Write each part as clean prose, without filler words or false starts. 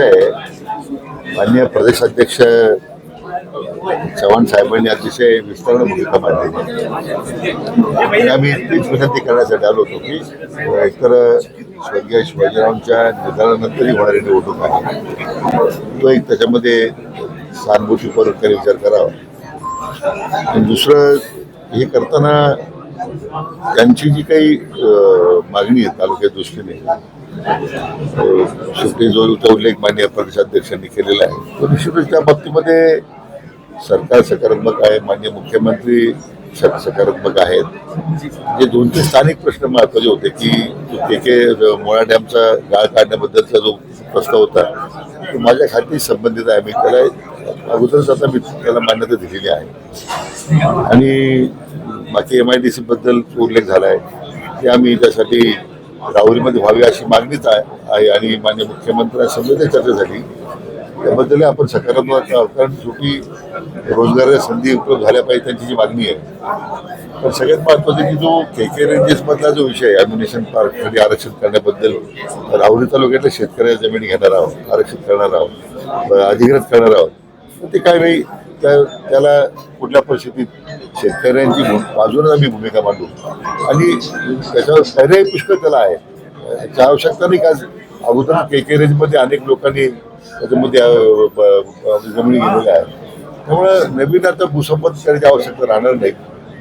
कसं आहे, माननीय प्रदेशाध्यक्ष चव्हाण साहेबांनी अतिशय विस्ताराने भूमिका मांडली आणि आम्ही तीच विनंती करण्यासाठी आलो होतो की एकतर स्वर्गीय शिवाजीरावांच्या निधनानंतरही होणारी निवडणूक आहे, तो एक त्याच्यामध्ये सहानुभूतीपूर्वक त्यांनी विचार करावा. आणि दुसरं हे करताना त्यांची जी काही मागणी आहे तालुक्याच्या दृष्टीने, शेवटी जो उल्लेख माननीय प्रदेशाध्यक्षांनी केलेला आहे तो निश्चितच त्या बाबतीमध्ये सरकार सकारात्मक आहे, माननीय मुख्यमंत्री सकारात्मक आहेत. जे 2-3 स्थानिक प्रश्न महत्वाचे होते की मुळा डॅमचा गाळ काढण्याबद्दलचा जो प्रस्ताव होता तो माझ्या खाती संबंधित आहे. मी त्याला अगोदरच आता मी त्याला मान्यता दिलेली आहे आणि बाकी MIDC बद्दल उल्लेख झाला आहे की आम्ही त्यासाठी राहुरीमध्ये व्हावी अशी मागणीच आहे आणि माननीय मुख्यमंत्र्यांसमोर चर्चा झाली. त्याबद्दल आपण सकारात्मक, कारण शेवटी रोजगाराच्या संधी उपलब्ध झाल्या पाहिजे त्यांची जी मागणी आहे. पण सगळ्यात महत्त्वाचं की जो KK रेंजेसमधला जो विषय आहे ॲम्युनिशन पार्कमध्ये आरक्षित करण्याबद्दल, राहुरी तालुक्यातल्या शेतकऱ्याच्या जमिनी घेणार आहोत, आरक्षित करणार आहोत, अधिकृत करणार आहोत. ते काय नाही, त्याला कुठल्या परिस्थितीत शेतकऱ्यांची बाजूने आम्ही भूमिका मांडू आणि त्याच्यावर पर्याय पुष्कळ त्याला आहे. याची आवश्यकता नाही का, अगोदर KK रेंजमध्ये अनेक लोकांनी त्याच्यामध्ये जमिनी गेलेल्या आहेत. त्यामुळं नवीन आता भूसंपादन करायची आवश्यकता राहणार नाही.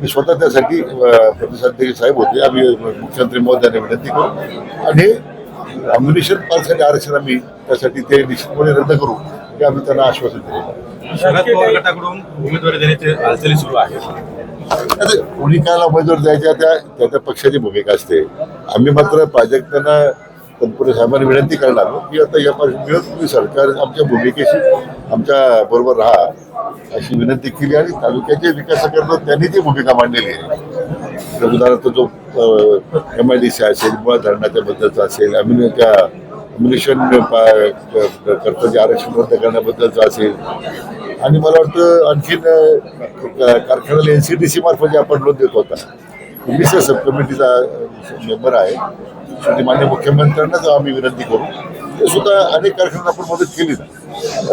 मी स्वतः त्यासाठी प्रदेशाध्यक्ष साहेब होते, आम्ही मुख्यमंत्री महोदयांना विनंती करू आणि ॲम्युनिशन पार्कसाठी आरक्षण आम्ही त्यासाठी ते निश्चितपणे रद्द करू हे आम्ही त्यांना आश्वासन दिलेलं आहे. शरद पवार गटाकडून उमेदवारी देण्याची हालचाली सुरू आहे. आता कोणी कायला उमेदवार द्यायच्या त्या पक्षाची भूमिका असते. आम्ही मात्र प्राजक्तांना तनपुरे साहेबांनी विनंती करणार की आता या पार्श्वभूमीवर तुम्ही सरकार आमच्या भूमिकेशी आमच्या बरोबर राहा अशी विनंती केली आणि तालुक्याच्या विकासाकरता त्यांनी ती भूमिका मांडलेली आहे. उदाहरणार्थ जो MIDC असेल, मुळा धरणाच्या बद्दलचा असेल, ॲम्युनिशन करता जे आरक्षण रद्द करण्याबद्दलचं असेल आणि मला वाटतं आणखीन कारखान्याला NCDC मार्फत जे आपण लोन देत होता, मिसळ सब कमिटीचा मेंबर आहे. शेवटी मान्य मुख्यमंत्र्यांनाच आम्ही विनंती करू. ते सुद्धा अनेक कारखान्यांना आपण मदत केली ना,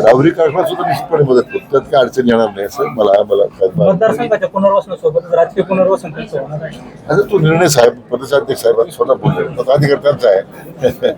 राहुरी कारखाना सुद्धा निश्चितपणे मदत करू, त्यात काय अडचण येणार नाही असं मला मतदारसंघाच्या पुनर्वसनासोबत राजकीय पुनर्वसन आता तो निर्णय साहेब प्रदेशाध्यक्ष साहेबांनी स्वतः बोलले, अधिकार त्यांचा आहे.